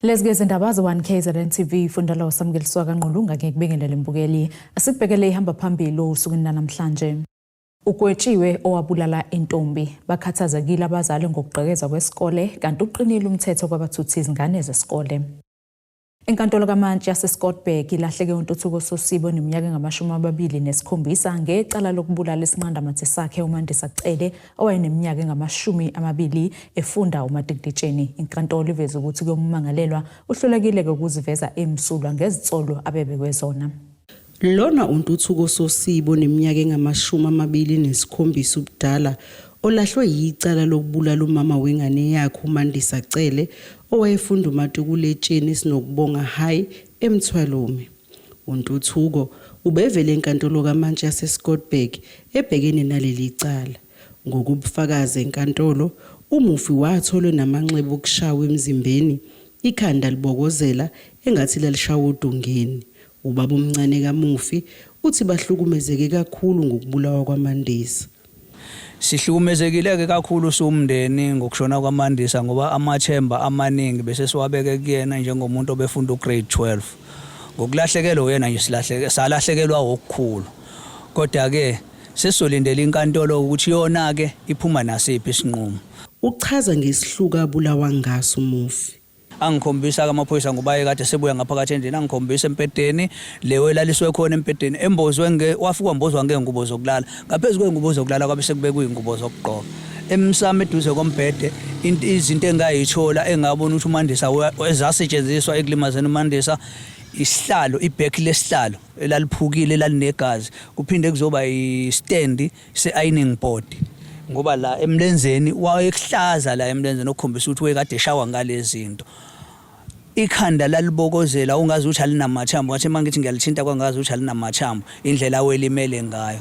Lesgezi indaba za-1 KZN TV fundala usamgeliswa kaNqulunga ngekubingelela imbukeli asikubhekele ihamba phambili osukwini namhlanje. Ukwetshiwe owabulala intombi bakhathazekile abazali ngokugqekeza kwesikole kanti uqinile umthetho kwabathutha izingane zesikole. Inkantolo kaMantshi yaseScottsburg ilahleke uNtuthuko Sosibo neminyaka engama-27 ngecala lokubulala isinqandamathi sakhe uMandisa Cele owayeneminyaka engama-20 efunda uMadikitsheni. Inkantolo iveza ukuthi kuyomangalelwa uhlulekile ukuziveza emsulwa ngezitsolo abebekwezona. Lona uNtuthuko Sosibo neminyaka engama-27 ubudala olahlwe yicala lokubulala umama wengane yakhe uMandisa Cele owayefunda uMadikitsheni Sinokubonga High eMthwalume. uNtuthuko ubevele enkantolo kaMantshi yaseScottsburg ebhekene naleli cala. Ngokubufakazi enkantolo, umufi watholwe namanxeba okushawa emzimbeni, ikhanda libokozela engathi lalishawa udongeni. Ubaba omncane kamufi uthi bahlukumezeke kakhulu ngokubulawa kwaMandisa. Sihlukumezekile kakhulu somndeni ngokushona kwaMandisa ngoba amathemba amaningi bese siwabeke kuyena njengomuntu obefunda ugrade 12. Ngokulahlekelwa uyena nje salahlekelwa okukhulu. Kodwa ke sesolindela inkantolo ukuthi yona ke iphuma nasiphi isinqumo. Uchaza ngesihluka abulawa ngaso umufi. Angikhombisa amaphoyisa ngoba ekade sebuya ngaphakathi endlini angikhombisa empedeni lewe laliswe khona empedeni embozwe wafika mbozwa ngengubo zokulala ngaphezulu kwengubo zokulala kwabe sekubekwe ingubo zokugqoka emsamo eduze kombhede izinto engayithola engabona ukuthi uMandisa ezasetshenziswa ekulimazeni uMandisa isihlalo ibheki lesihlalo elaliphukile elalinegazi kuphinde kuzoba istand se-ironing board ngoba la emlenzeni wayehlaza la emlenzeni okukhombisa ukuthi wekade eshawa ngalezi zinto. Ikhanda lalibokozela ungazi ukuthi alinamathambo ngathi mangithi ngiyalithinta kwangazi ukuthi alinamathambo indlela welimele ngayo.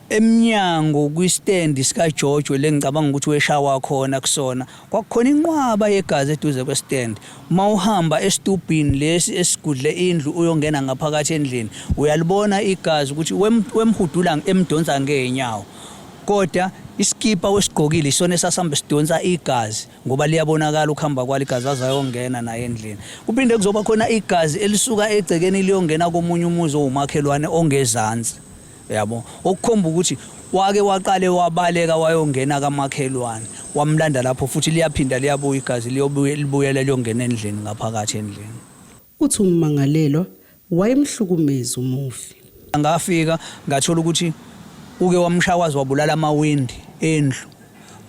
Emnyango kwistand sika George lengicabanga ukuthi weshawa khona kusona kwakukhona inqwaba yegazi eduze kwestand. Mawuhamba estubhini lesi esigudle indlu uyongena ngaphakathi endlini uyalibona igazi ukuthi wemhudula emdonsa ngeenyawo. Kodwa iskipa wesigqokile isona esasihamba sidonsa igazi ngoba liyabonakala ukuhamba kwalo igazi azayongena naye endlini. Kuphinde kuzoba khona igazi elisuka egcekeni liyongena komunye umuzi owumakhelwane ongezansi. Yabo okukhomba ukuthi wake waqale wabaleka wayongena kamakhelwane wamlanda lapho futhi liyaphinda liyabuya igazi libuyele liyongena endlini ngaphakathi endlini. Uthi ummangalelwa wayemhlukumeza umufi. Ngafika ngathola ukuthi uke wamshawazi wabulala amawindi endlu.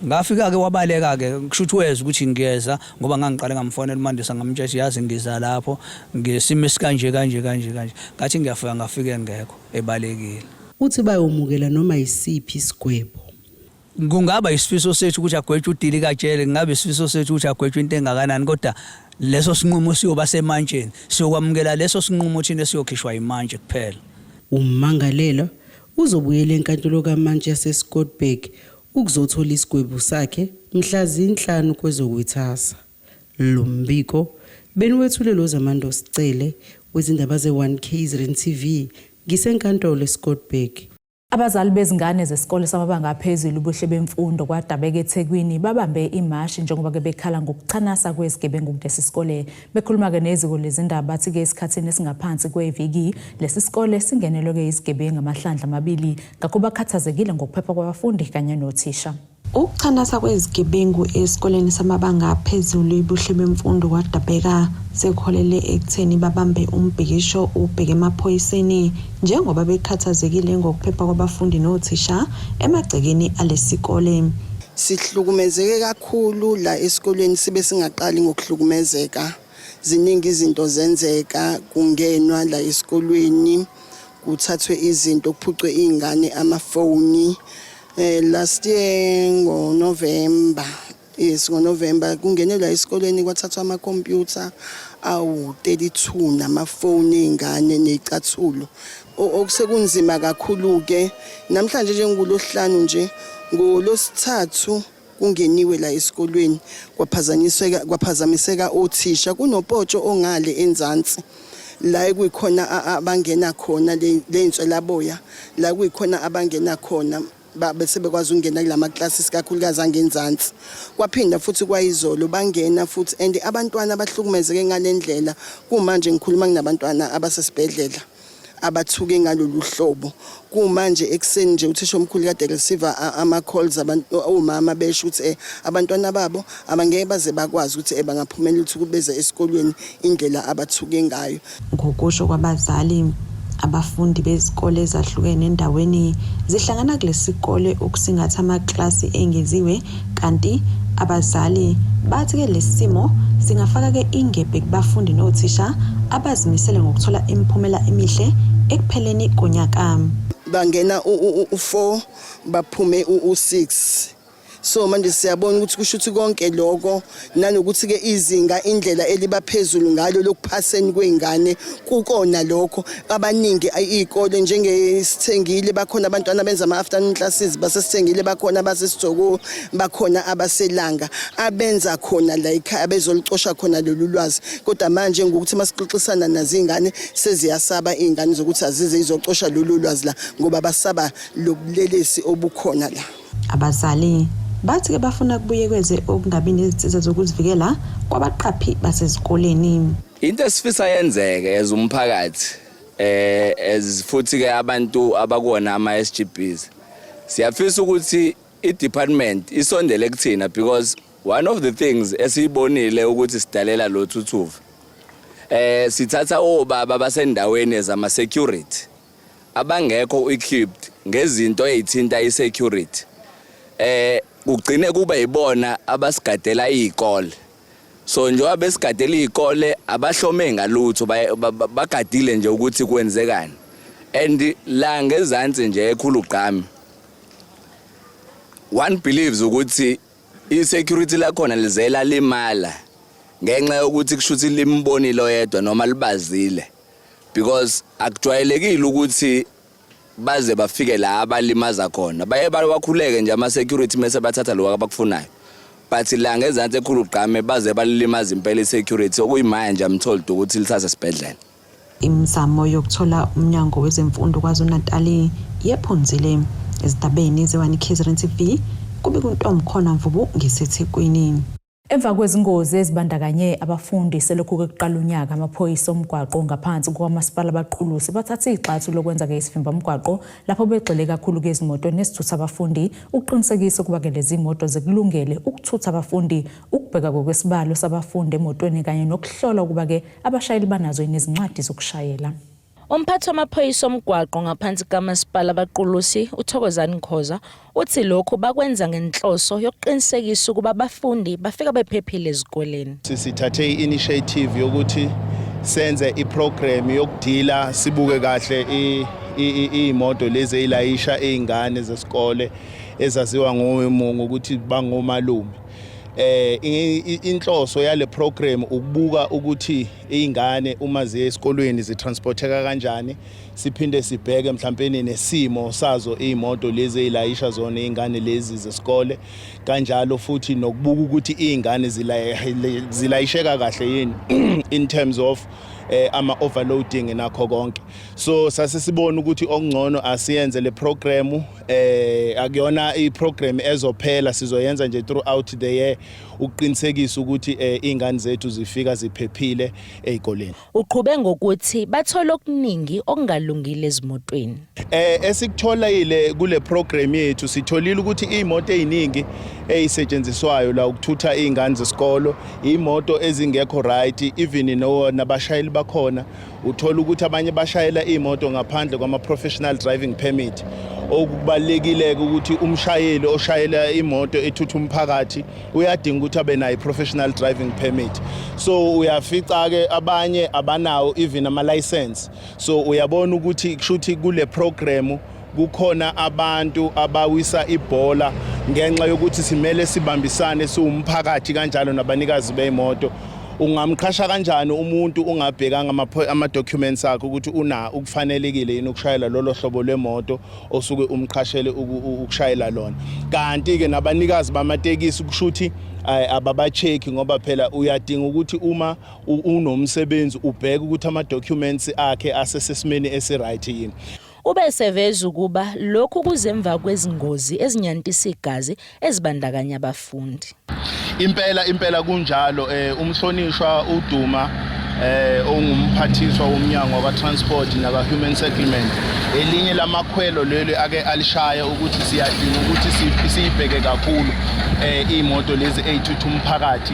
Ngafika ke wabaleka ke kushuthi weza ukuthi ngiyeza ngoba ngangiqale ngamfonela uMandisa ngamtshela yazi ngiza lapho ngesimo esikanje kanje ngathi ngiyafika ngafike ngekho ebalekile. Uthi bayomukela noma isiphi isigwebo. Kungaba isifiso sethu ukuthi agwetshwe udili kaJele ngabe isifiso sethu ukuthi agwetshwe into engakanani kodwa leso sinqumo siyoba semantsheni siyokwamukela leso sinqumo thina siyokhishwa imantshi kuphela. Ummangalelwa uzobuyela enkantolo kaMantshi yaseScottsburg ukuzothola isigwebo sakhe mhla zi-5 kwezokwethasa. Lo mbiko beniwethulelwe uZamando Sicele wezindaba ze-1 KZN TV ngisenkantolo eScottsburg. Abazali bezingane zesikole samabanga aphezulu ubuhle bemfundo kwaDabeka eThekwini babambe imashi njengoba ke bekhala ngokuchanasa kwezigebengu kulesi sikole. Bekhuluma ke neziko lezindaba bathi ke esikhathini esingaphansi kweviki lesi sikole singenelwe ke izigebengu amahlandla amabili ngakho bakhathazekile ngokuphepha kwabafundi kanye nothisha. Ukuchanasa kwezigebengu esikoleni samabanga aphezulu ubuhle bemfundo kwaDabeka sekholele ekutheni babambe umbhikisho ubheke emaphoyiseni njengoba bekhathazekile ngokuphepha kwabafundi nothisha emagcekeni alesikole. Sihlukumezeke kakhulu la esikoleni sibe singaqali ngokuhlukumezeka. Ziningi izinto zenzeka kungenwa la esikolweni kuthathwe izinto kuphucwe izingane amafoni. Last year ngoNovember kungenelwa esikoleni kwathathwa amakhompyutha awu-32 namafoni ezingane nezicathulo okusekunzima kakhulu ke. Namhlanje nje ngolosihlanu nje ngolosithathu kungeniwe la esikolweni kwaphazamiseka othisha kunopotsho ongale enzansi la kuyikhona abangena khona lenswelaboya la kuyikhona abangena khona bese bekwazi ukungena kulama classes kakhulukazi angenzansi. Kwaphinda futhi kwayizolo bangena futhi and abantwana abahlukumezeke ngalendlela kumanje ngikhuluma kunabantwana abasesibhedlela abathuke ngalolu hlobo. Kumanje ekseni nje uthisha omkhulu kade receive ama calls abantu omama besho ukuthi abantwana babo abangeke baze bakwazi ukuthi bangaphumela ukuthi kubeze esikolweni indlela abathuke ngayo. Ngokusho kwabazali, abafundi bezikole ezahlukene endaweni zihlangana kulesikole ukusingatha amaklasi engeziwe, kanti abazali bathi ke lesimo singafaka ke ingebhe kubafundi nothisha abazimisele ngokuthola imiphumela emihle ekupheleni konyaka. Bangena u4 baphume u6. So manje siyabona ukuthi kusho ukuthi konke lokho nanokuthi ke izinga indlela elibaphezulu ngalo lokuphaseni kweingane kukona lokho abaningi izikole njengesithengile bakhona abantwana benza ama afternoon classes basesithengile bakhona basesijoko bakhona abaselanga abenza khona la ekhaya bezolucosha khona lolu lwazi. Kodwa manje ngokuthi masixoxisana nazingane seziyasaba izingane zokuthi azize izocosha lolu lwazi la ngoba basaba lobulelesi obukhona la. Abazali bathi ke bafuna kubuyekezwe okungabi nezinsiza zokuzivikela kwabaqaphi basezikoleni. Into esifisa yenzeke ezumphakathi futhi ke abantu abakuona ama SGBs siyafisa ukuthi i-department isondele kuthina because one of the things esiyibonile ukuthi sidalela lo thuthuva sithatha obaba basendaweni ezama security abangekho equipped ngezinto ezithinta i-security kugcine kuba yibona abasigadela izikole. So njengoba besigadela izikole abahlome ngalutho bagadile nje ukuthi kwenzekani. And la ngezansi nje ekhulugqami one believes ukuthi i-security lakhona lizela limala ngenxa yokuthi kushuthi limbonile oyedwa noma libazile because akujwayelekile ukuthi baze bafike la abalimaza khona baye bakhuleke nje ama security mase bathatha lokho abakufunayo but la ngezansi ekhulugqame baze balilimaza impela i-security okuyimaya nje amthola ukuthi lithatha esibhedlela. Imizamo yokuthola umnyango wezemfundo KwaZulu-Natal yephunzile ezidabeni ze-One KZN TV kube kuntombi khona Mvubu ngesethekwini. Emva kwezingozi ezibandakanye abafundi selokhu kuqala unyaka amaphoyisa omgwaqo ngaphansi kwamasipala abaqhulusi bathatha ixathu lokwenza ke isivimba umgwaqo lapho begxile kakhulu kezimoto nesithutha abafundi ukuqinisekisa ukuba ke lezi imoto zikulungele ukuthutha abafundi ukubheka ngokwesibalo sabafundi emotweni kanye nokuhlola ukuba ke abashayeli banazo izincwadi zokushayela. Umphathi wamaphoyisa omgwaqo ngaphansi kamasipala abaqhulusi uThokozani Khoza uthi lokho bakwenza ngenhloso yokuqinisekisa ukuba abafundi bafika bephephile ezikoleni. Sithathe i-initiative yokuthi senze iprogram yokudila sibuke kahle imoto lezi ezilayisha izingane zesikole ezaziwa ngowemungu ukuthi bangomalume. Inhloso yale program ukubuka ukuthi izingane uma ziye esikolweni zitransporteka kanjani, siphinde sibheke mhlawumbe nesimo sazo izimoto lezi ezilayisha zona izingane lezi zesikole, kanjalo futhi nokubuka ukuthi izingane zilayisheka kahle yini in terms of ama overloading nakho konke. So sasesibona ukuthi okungcono asiyenze le program akuyona iprogram ezophela, sizoyenza nje throughout the year ukuqinisekisa ukuthi izingane zethu zifika ziphephile ezikoleni. Uqhube ngokuthi bathola okuningi okungalungile ezimotweni. Esikutholile kule program yethu sitholile ukuthi izimoto eziningi ezisetshenziswayo la ukuthutha izingane zesikolo imoto ezingekho right, even nabashayeli bakhona uthola ukuthi abanye bashayela imoto ngaphandle kwama professional driving permit. Okubalekile ukuthi umshayeli oshayela imoto ethutha umphakathi uyadinga ukuthi abe nayo professional driving permit. So uyafica ke abanye abanawo even ama license. So uyabona ukuthi kushuthi kule program kukhona abantu abawisa ibhola ngenxa yokuthi simele sibambisane siwumphakathi kanjalo nabanikazi beimoto. Ungamqhasha kanjani umuntu ungabhekanga ama documents akhe ukuthi una ukufanelekile yini ukushayela lolo hlobo lwemoto osuke umqhashele ukushayela lona. Kanti ke nabanikazi bamatekisi kushuthi ababacheki ngoba phela uyadinga ukuthi uma unomsebenzi ubheke ukuthi ama documents akhe asesesimeni esiright yini. Ubese veza ukuba lokhu kuzemva kwezingozi ezinyantisa igazi ezibandakanya abafundi. Impela kunjalo umhlonishwa uDuma ongumphathiswa womnyango waba-transport naba-human settlement elinye lamakhwelo lelo ake alishaya ukuthi siyadinga ukuthi siyibheke kakhulu imoto lezi ezithutha umphakathi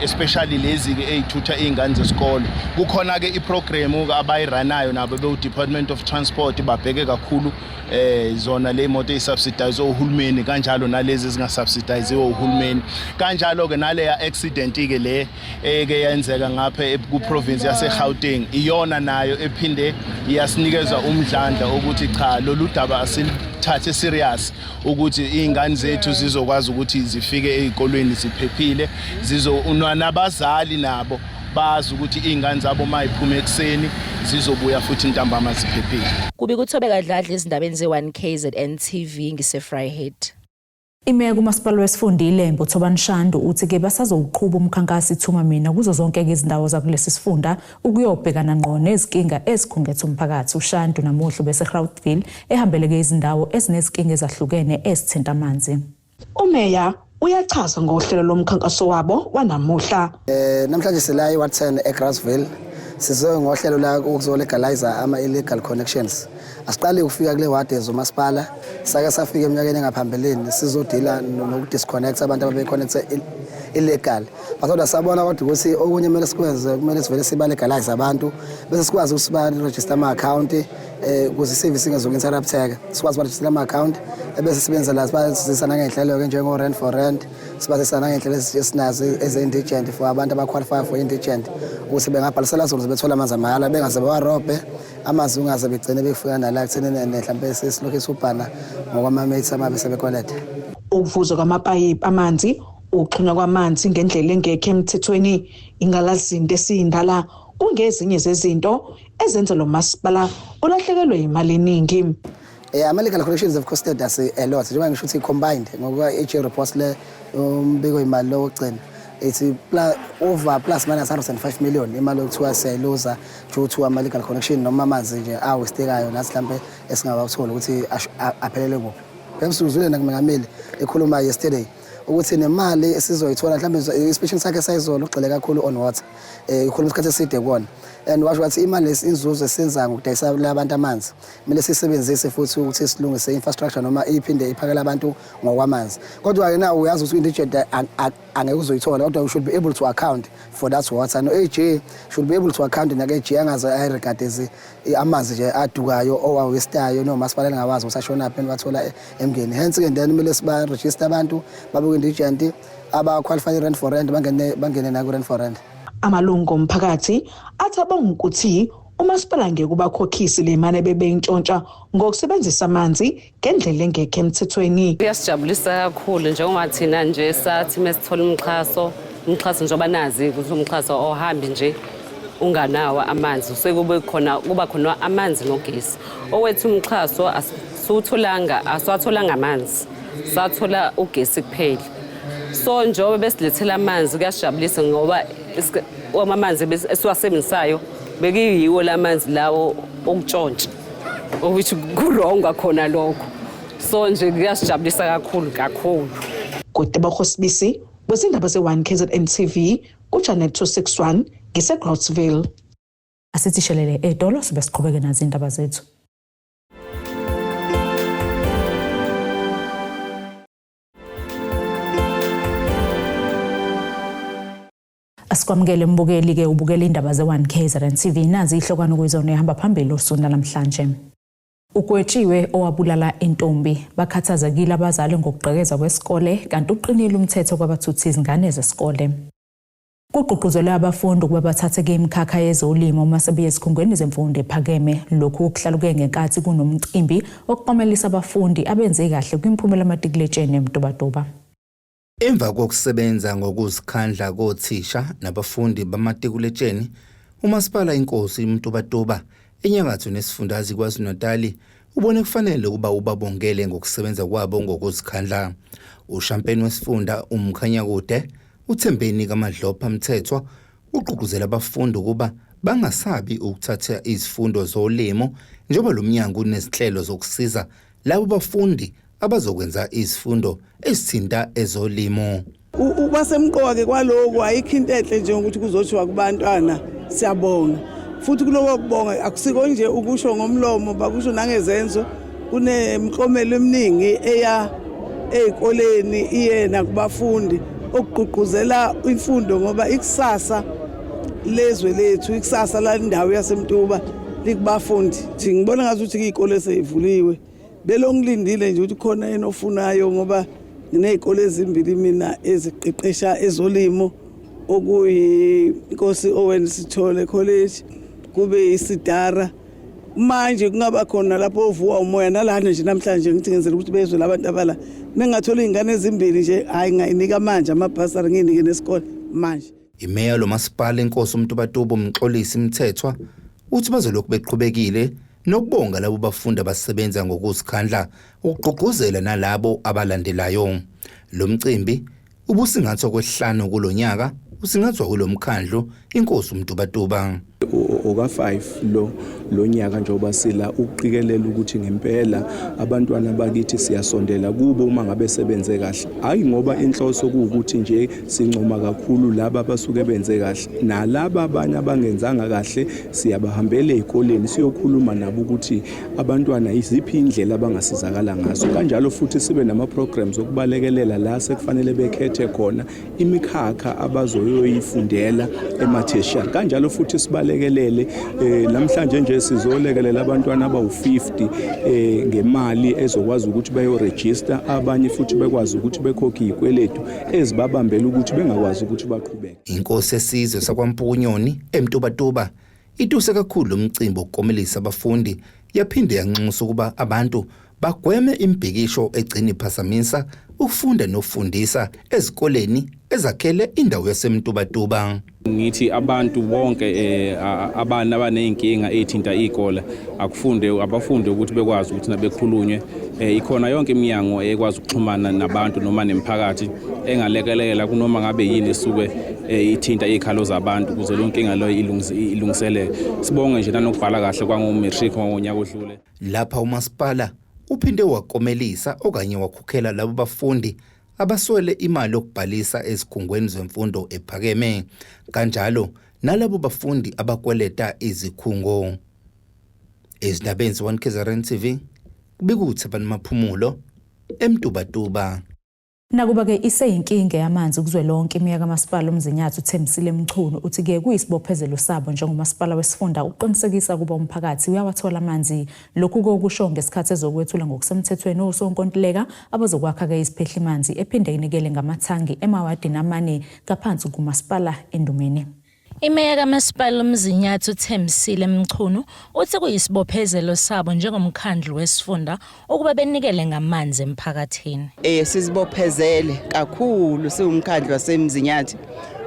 especially lezi-ke ezithutha iy'ngane zesikolo. Kukhona-ke iprogramu abayiranayo nabo bewu-Department of Transport babheke kakhulu zona le moto ey'subsidize uhulumeni kanjalo nalezi ezingasubsidiziwe uhulumeni. Kanjalo-ke naleya accident-ke le eke yenzeka ngapha ku-province yase-Gauteng iyona nayo ephinde yasinikeza umdlandla ukuthi cha lolu daba asilithathe serious ukuthi iy'ngane zethu zizokwazi ukuthi zifike ey'kolweni ziphephile nabazali nabo bazi ukuthi iy'ngane zabo mayiphuma ekuseni zizobuya futhi ntambama ziphephile. Kubi kuthobe kadladla izindabeni ze1KZN TV ngise-Vryheid. Imeya kumasipala wesifundile Mbothobani Shandu uthi ke basazowuqhuba umkhankaso ithuma mina kuzo zonke izindawo zakulesi sifunda ukuyobhekana ngqo nezinkinga ezikhungethe umphakathi. uShandu namuhla bese Gauteng ehambeleke izindawo ezinezinkinga ezahlukene ezithinta amanzi. Umeya uyachaza ngohlelo lomkhankaso wabo wanamuhla. Namhlanje sila iWard 10 eGrassville sizo ngohlelo la ukuzolegalize ama-illegal connections. Asiqale ukufika kule ward ezomasipala sake safika eminyakeni engaphambeleni sizodila nokudisconnect abantu ababeconnecte illegal. Bazoda sabona kodwa ukuthi okunye kumele sikwenze kumele sivele sibalegalize abantu bese sikwazi ukusiba register ama-account ukuze i-service ingezoku-interrupteka sikwazi ukuregister ama-account ebese sibenza la sibazisana ngenhlelo-ke njengo-rent for rent sibazisana ngenhlelo esinazo eze-indigent for abantu abaqualify for indigent ukuthi bengabhalisela zona bethola amanzi amahhala bengaze bawarobhe amanzi ungaze begcine befika nala ekutheni mhlawumbe sesilokhu esubhana ngokwama-mates amabe sebekolede. Ukuvuzwa kwamapayipi amanzi ukuxhunywa kwamanzi ngendlela engekho emthethweni ingalazinto esiyindala kungezinye zezinto ezenza lo masipala ulahlekelwe imali eningi. Ama-legal connections have costed us a lot njengoba ngisho ukuthi combined ngoba i-HA report le umbiko imali lo ogcina it's over plus minus 105 million imali okuthiwa siyayiluza due to ama-legal connection noma amanzi nje awestekayo nathi mhlambe esingawathola ukuthi aphelele kuphi. Bemsuzule nakumengameli ekhuluma yesterday ukuthi nemali esizoyithola mhlambe ispection sakhe sayizolo ugxile kakhulu on water ikhuluma isikhathi eside kuona and washo wathi imali inzuzo esenza ngokudayisa labantu amanzi kumele sisebenzise futhi ukuthi silungise infrastructure noma iphinde iphakela abantu ngokwamanzi. Kodwa ke na uyazi ukuthi indigent angeke uzoyithola kodwa you should be able to account for that water. No AG should be able to account nake-AG angaze ayiregardise amanzi nje adukayo owawestayo no masipala engawazi ukuthi ashona phi bathola emngeni. Hence ke then kumele siba register abantu babe indigent aba-qualify rent for rent bangene na ku-rent for rent. Amalungu omphakathi athabanga ukuthi umasipala ngeke ubakhokhisi le mali bebeyintshontsha ngokusebenzisa amanzi ngendlela engekho emthethweni. Kuyasijabulisa kakhulu njengoba thina nje sathi mesithola umxhaso njengoba nazi ukuthi umxhaso ohambi nje unganawo amanzi kuba khona amanzi nogesi. Owethu umxhaso aswatholanga amanzi sathola ugesi kuphela. So njengoba besilethela amanzi kuyasijabulisa ngoba amanzi esiwasebenzisayo bekuyiwo lamanzi lawo okutshontsha which kuronga khona lokho. So nje kuyasijabulisa kakhulu. Kodwa Khosibisi bezindaba ze1KZN TV kuChannel 261 ngiseGrassville. Asithishelele edolo sibe siqhubeke nazo indaba zethu. Asikwamukele mbukeli ke ubukela indaba ze1KZN TV nazi ihlokwana kuyizona ehamba phambili osunda namhlanje. Ukwetshiwe owabulala intombi bakhathazekile abazali ngokugqekeza kwesikole kanti uqinile umthetho kwabathuthi izingane zesikole. Kuqhuqhuzelwe abafundi ukuba bathatheke imikhakha yezolimo uma sebeya esikhungweni zemfundo ephakeme. Lokhu kuhlaluke ngenkathi kunomcimbi okuqomelisa abafundi abenze kahle kwimphumela yamatikletsheni emtobadoba. Emva kokusebenza ngokuzikhandla kothisha nabafundi bamatikuletsheni, umasipala inkosi uMtubatuba enyakatho nesifundazwe KwaZulu-Natal ubone kufanele ukuba ubabongele ngokusebenza kwabo ngokuzikhandla. Ushampeni wesifunda uMkhanyakude uThembeni kaMadlopha Mthethwa ugqugquzela abafundi ukuba bangasabi ukuthatha izifundo zolimo njengoba lo mnyango unezinhlelo zokusiza labo bafundi abazokwenza izifundo ezithinta ezolimo. Ubasemqoka kwaloko ayikho into enhle nje ukuthi kuzothiwa kubantwana siyabonga. Futhi kuloko kubonga akusiko nje ukusho ngomlomo bakusho nangezenzo. Kunemklomelo eminingi eya ezikoleni iyena kubafundi okugqugquzela imfundo ngoba ikusasa lezwe lethu ikusasa la indawo yaseMtuba likubafundi. Ngibona ngazuthi izikole sezivuliwe belongilindile nje ukuthi khona enofunayo ngoba nginezikole ezimbili mina eziqeqesha ezolimo okuyinkosi Owen Sithole College kube isidara manje kungaba khona lapho ovuka umoya nalana nje namhlanje ngithi ngenzela ukuthi bezwe labantu abala ningathola izingane ezimbili nje hayi ngayinika manje amabhasari nginike nesikole manje. Imeya lo masipala inkosi uMtubatuba uMxolisi Mthethwa uthi bazolokhu beqhubekile nokubonga labo bafundi abasebenza ngokuzikhandla ukugqugquzela nalabo abalandelayo. Lo mcimbi ubusingathwa kwesihlanu kulonyaka usingathwa kulomkhandlu inkosi uMtubatuba. Oka 5 lo nyaka njengoba sila uqikelela ukuthi ngempela abantwana bakithi siyasondela kubo uma ngabe sebenze kahle. Hayi ngoba inhloso ukuthi nje sincoma kakhulu laba abasuke benze kahle nalabo abanye abangenzanga kahle siyabahambela ezikoleni siyokhuluma nabo ukuthi abantwana iziphi indlela abangasizakala ngazo. Kanjalo futhi sibe nama programs okubalekelela la sekufanele bekhethe khona imikhakha abazoyoyifundela ematheshari. Kanjalo futhi sibalekelele namhlanje nje sizolekelela abantwana abawu50 ngemali ezokwazi ukuthi bayoregister abanye futhi bekwazi ukuthi bekhokhe izikweletu ezibabambela ukuthi bengakwazi ukuthi baqhubeke. Inkosi esizwe sakwaMpukunyoni eMtubatuba ituse kakhulu umcimbi okukomelisa abafundi yaphinde yanxusa ukuba abantu bagweme imbhikisho egcina iphazamisa ukufunda nokufundisa ezikoleni ezakhele indawo yaseMtubatuba. Ngithi abantu bonke abana abaneyinkinga ezithinta izikole abafunde ukuthi bekwazi ukuthi nabekhulunywe ikhona yonke iminyango ekwazi ukuxhumana nabantu noma nemphakathi engalekelela kunoma ngabe yini esuke ithinta izikhalo zabantu ukuze lonke inkinga lo ilungiseleke. Sibonge nje nanokubhala kahle kwangoMatric ngonyaka odlule. Lapha umasipala uphinde wakomelisa okanye wakhukhela labo bafundi abaswele imali yokubhalisa ezikhungweni zemfundo ephakeme kanjalo nalabo bafundi abakweleta izikhungo. Ezindabeni ze-KZN TV kubikuthi Maphumulo eMtubatuba. Nakuba-ke iseyinkinga yamanzi kuzwelonke iminyaka kamasipala uMzinyathi uThembisile Mchunu uthi-ke kuyisibophezelo sabo njengomasipala wesifunda uqinisekisa kuba umphakathi uyawathola amanzi. Lokhu kokusho ngesikhathi ezokwethula ngokusemthethweni osonkontileka abazokwakha-ke isiphehlimanzi ephinde inikele ngamathangi emawadini amane ngaphansi kumasipala endumeni. Imeya kamasipala uMzinyathi uThembisile Mchunu uthi kuyisibophezelo sabo njengomkhandlu wesifunda ukuba benikele ngamanzi emphakathini. Sizibophezele kakhulu siwumkhandlu waseMzinyathi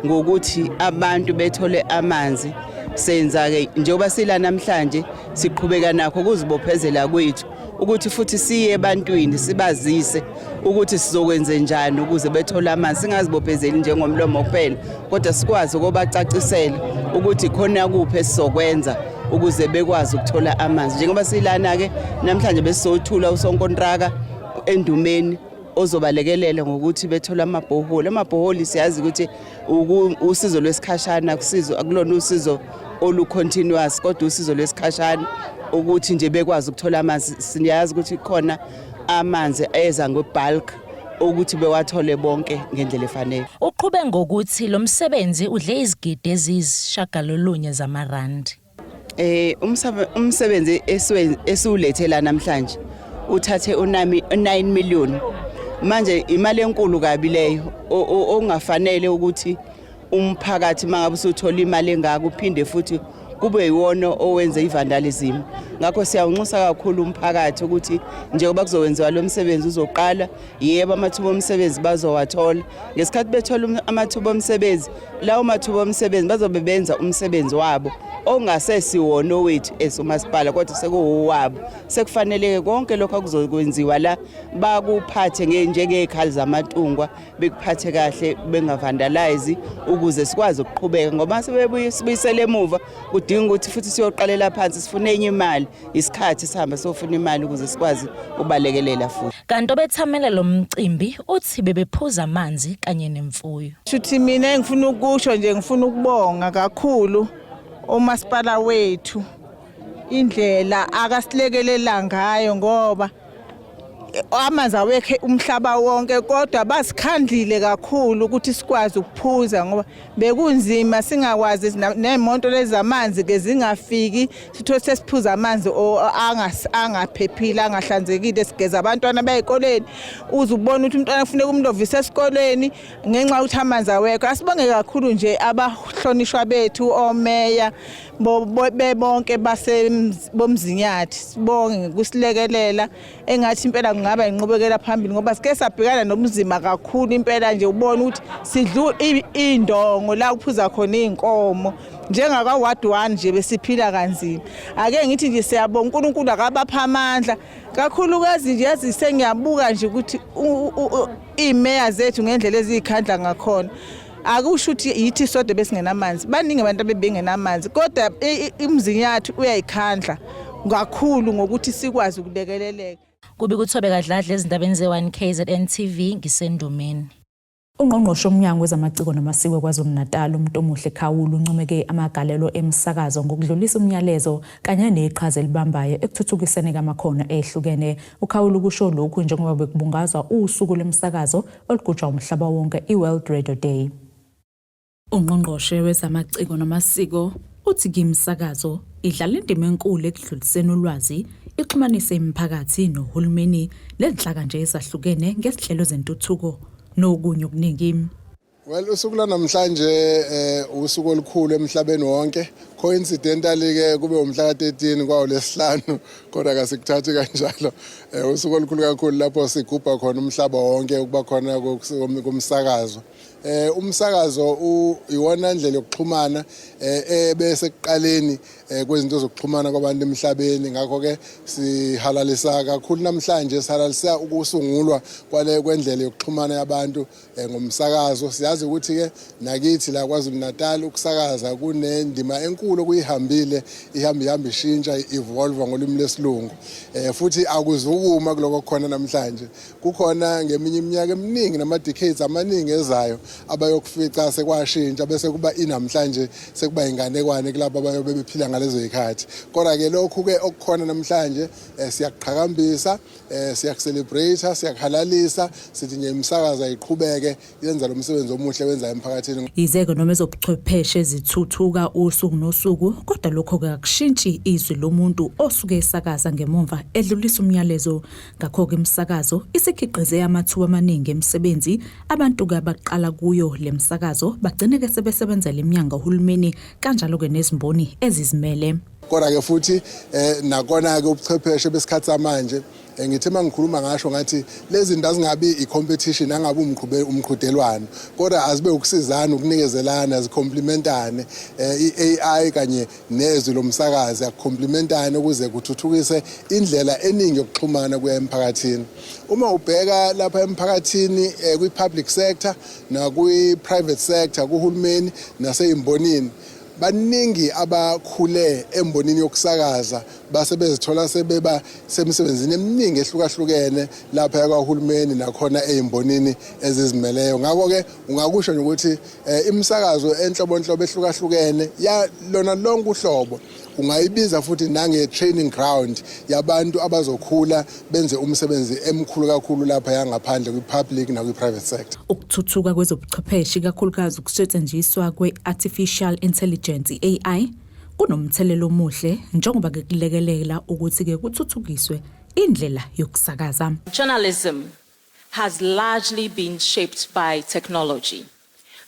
ngokuthi abantu bethole amanzi. Senza-ke njengoba sila namhlanje siqhubeka nakho ukuzibophezela kwethu ukuthi futhi siye ebantwini sibazise ukuthi sizokwenza njani ukuze bethole amanzi. Singazibophezeli njengomlomo kuphela kodwa sikwazi ukubacacisela ukuthi khona kuphi esizokwenza ukuze bekwazi ukuthola amanzi. Njengoba silana-ke namhlanje besizothula usonkontraka endumeni ozobalekelela ngokuthi bethola amabhoholi. Amabhoholi siyazi ukuthi usizo lwesikhashana akulona usizo olu-continuous kodwa usizo lwesikhashana ukuthi nje bekwazi ukuthola amanzi. Siyazi ukuthi khona amanzi eza ngebulk ukuthi bewathole bonke ngendlela efanele. Uqhube ngokuthi lo msebenzi udle izigidi eziyisishagalolunye zamarandi. Umsebenzi esiwulethela namhlanje uthathe 9 million. Manje imali enkulu kabi leyo ongafanele ukuthi umphakathi mangabe usuthola imali engaka uphinde futhi kube yiwona owenza ivandalism. ngakho siyawunxusa kakhulu umphakathi ukuthi njengoba kuzowenziwa lo msebenzi uzoqala yebo amathuba omsebenzi bazowathola ngesikhathi bethola amathuba omsebenzi lawo mathuba omsebenzi bazobe benza umsebenzi wabo ongasesiwona owethu esomasipala kodwa sekuwabo sekufanele konke lokho akuzokwenziwa la bakuphathe njengezikhali zamatungwa bekuphathe kahle bengavandalize ukuze sikwazi ukuqhubeka ngoba sebuyisele emuva kudinga ukuthi futhi siyoqalela phansi sifune enye imali isikhathi sihamba sofuna imali ukuze sikwazi ubalekelela futhi kanti obethamela lo mcimbi uthi bebephuza amanzi kanye nemfuyo shuthi mina ngifuna ukusho nje ngifuna ukubonga kakhulu umasipala wethu indlela akasilekelela ngayo ngoba amanzi awekhe umhlaba wonke kodwa basikhandlile kakhulu ukuthi sikwazi ukuphuza ngoba bekunzima singakwazi nemonto lezamanzi ke zingafiki sitho sesiphuza amanzi angaphephile angahlanzekile sigeza abantwana beyikoleni uzubona ukuthi umntwana kufanele kumlovisa esikoleni ngenxa ukuthi amanzi awekho asibonge kakhulu nje abahlonishwa bethu omeya bebonke bomzinyathi sibonge kusilekelela engathi impela kungaba inqubekela phambili ngoba sike sabhekana nomzima kakhulu impela nje ubona ukuthi sidlu indongo la kuphuza khona inkomo njengaka ward 1 nje besiphila kanzima ake ngithi nje siyabonga uNkulunkulu akabapha amandla kakhulukazi nje yazise ngiyabuka nje ukuthi imeya zethu ngendlela ezikhandla ngakhona akusho ukuthi yithi sodwa besingenamanzi baningi abantu abebengenamanzi kodwa imzinyathi uyayikhandla kakhulu ngokuthi sikwazi ukulekeleleka kubi kuthobe kadladla ezindabeni ze1 KZN TV ngisendumeni Ungqongqoshe omnyango wezamaciko namasiko kwaZulu-Natal uMntomuhle Khawula uncomeke amagalelo emsakazo ngokudlulisa umyalezo kanye neqhaza elibambayo ekuthuthukiseni kwamakhono ehlukene uKhawula ukusho lokhu njengoba bekubungazwa usuku lomsakazo olugujwa umhlaba wonke iWorld Radio Day Ungqongqoshe wezamaciko namasiko uthi kimsakazo idlala indima enkulu ekudluliseni ulwazi ixhumanise imiphakathi nohulumeni lenhlaka nje ezahlukene ngesihlelo zentuthuko nokunye okuningi. Well usuku namhlanje usuku olukhulu emhlabeni wonke coincidentally ke kube umhla ka13 kwawo lesihlanu kodwa kasikuthathi kanjalo usuku olukhulu kakhulu lapho sigubha khona umhlaba wonke ukuba khona kumsakazo umsakazo iwona ndlela yokuxhumana bese kuqaleni kwezinto zokuxhumana kwabantu emhlabeni ngakho ke sihalalisa kakhulu namhlanje sihalalisa ukusungulwa kwendlela yokuxhumana yabantu ngomsakazo siyazi ukuthi ke nakithi la KwaZulu-Natal ukusakaza kunendima enkulu kuyihambile ihamba ishintsha evolve ngolimi lesilungu futhi akuzukuma kuloko khona namhlanje kukhona ngeminye iminyaka eminingi nama decades amaningi ezayo abayokufica sekwashintsha bese kuba inamhlanje sekuba inganekwane kulabo abayobe bephila ngalezo zikhathi kodwa ke lokhu ke okukhona namhlanje siyaqhakambisa siyakucelebrate siyakuhalalisa sithi nje imsakazo ayiqhubeke yenza lo msebenzi omuhle wenza emphakathini izeko noma ezobuchwepheshe zithuthuka usuku nosuku kodwa lokho ke akushintshi izwi lomuntu osuke esakaza ngemumva edlulisa umyalezo ngakho ke imsakazo isikhiqize amathuba amaningi emsebenzi abantu ke abaqala kuyo lemsakazo bagcine ke sebesebenzela iminyango uhulumeni kanjalo ke nezimboni ezizimele kodwa ke futhi nakona ke ubuchwepheshe besikhathi samanje ngithi mangikhuluma ngasho ngathi lezi zinto azingabi icompetition angabe umqhudelwano kodwa azibe ukusizana ukunikezelana zicomplementane iAI kanye nezwi lomsakazi akucomplementane ukuze kuthuthukise indlela eningi yokuxhumana kwemphakathini uma ubheka lapha emphakathini kwi-public sector na kwi-private sector kuhulumeni nasezimbonini baningi abakhule embonini yokusakaza base bezithola sebeba semsebenzini eminingi ehlukahlukene lapha yakahulumeni nakhona ezimbonini ezizimeleyo ngakho ke ungakusho ukuthi imsakazo enhlobonhlobo ehlukahlukene ya lona lonke uhlobo ungayibiza futhi nange training ground yabantu abazokhula benze umsebenzi emkhulu kakhulu lapha yangaphandle kwi-public na kwi-private sector ukuthuthuka kwezobuchwepheshe kakhulukazi ukusetshenziswa kwe-artificial intelligence AI kunomthelelo omuhle njengoba ke kulekelela ukuthi ke kuthuthukiswe indlela yokusakaza. Journalism has largely been shaped by technology.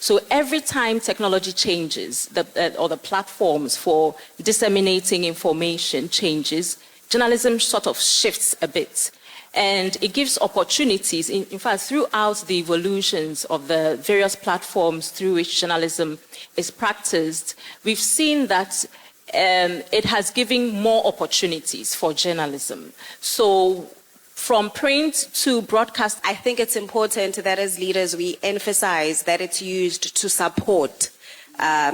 So every time technology changes, or the platforms for disseminating information changes, journalism sort of shifts a bit. And it gives opportunities, in fact, throughout the evolutions of the various platforms through which journalism is practiced, we've seen that it has given more opportunities for journalism. So from print to broadcast, I think it's important that as leaders we emphasize that it's used to support.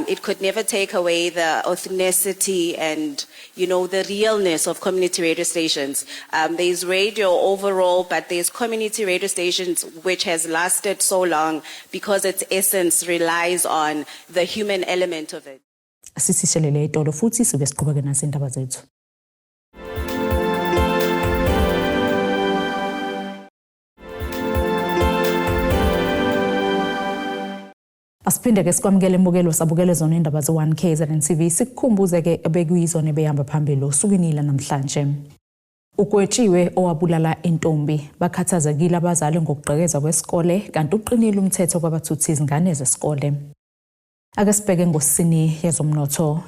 It could never take away the authenticity and, the realness of community radio stations. There's radio overall, but there's community radio stations which has lasted so long because its essence relies on the human element of it. Sisishelele itolo futhi sibe siqhubeke nasindaba zethu. Asiphinde ke sikwamukele imbukelo sabukele zona indaba ze1 KZN TV sikukhumbuze ke ebekuyizona ebehamba phambili osukwini la namhlanje. Ukwetshiwe owabulala intombi bakhathazekile abazali ngokugqekeza kwesikole kanti uqinile umthetho kwabathuthi izingane zesikole. Ake sibheke ngosini yezomnotho.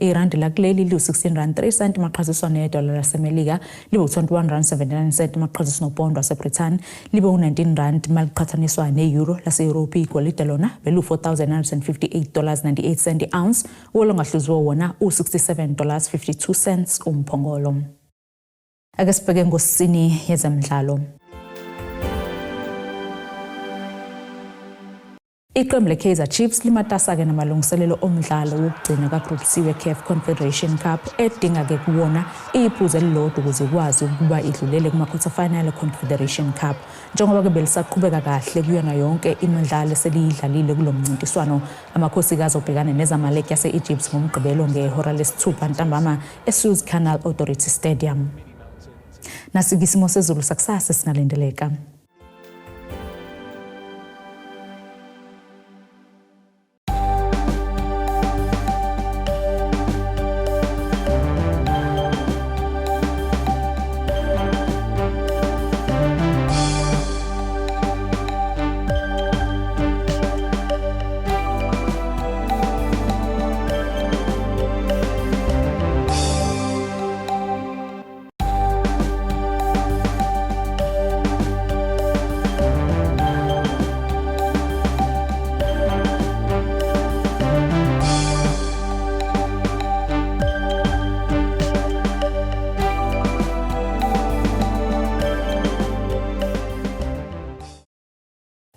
Irandi lakuleli liwu-16.03 maqhaziso nedola lasemelika libe u-21.79 maqhaziso nopondo waseBrithani libe u-19 maliqhathaniswa ne-euro lase-Europe igolide lona belu-$4,958.98 i-ounce olongahluziwe wona u-$67.52 umphongolo. Ake sibheke ngosini yezemidlalo. Iqembu leKaizer Chiefs limatasa-ke namalungiselelo omdlalo wokugcina kaGroup C weCAF Confederation Cup edinga-ke kuwona iphuzu elilodwa ukuze ikwazi ukuba idlulele kuma-quarter final eConfederation Cup. Njengoba-ke belisaqhubeka kahle kuyona yonke imidlalo eseliyidlalile kulo mncintiswano, amakhosikazi obhekane nezamaleki yase-Egypt ngomgqibelo ngehora lesithupha ntambama eSuez Canal Authority Stadium. Nasi-ke isimo sezulu sakusasa sinalindeleka.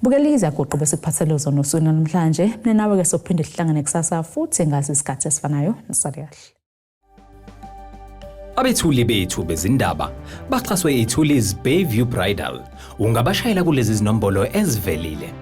Bukeliza goqo besikuphathele zona usuna namhlanje nenawe ke sophinde sihlangane kusasa futhi ngazi isikhathi esifanayo nisale kahle. Abethuli bethu bezindaba baxhaswe iThulis Bayview Bridal. Ungabashayela kulezi zinombolo ezivelile.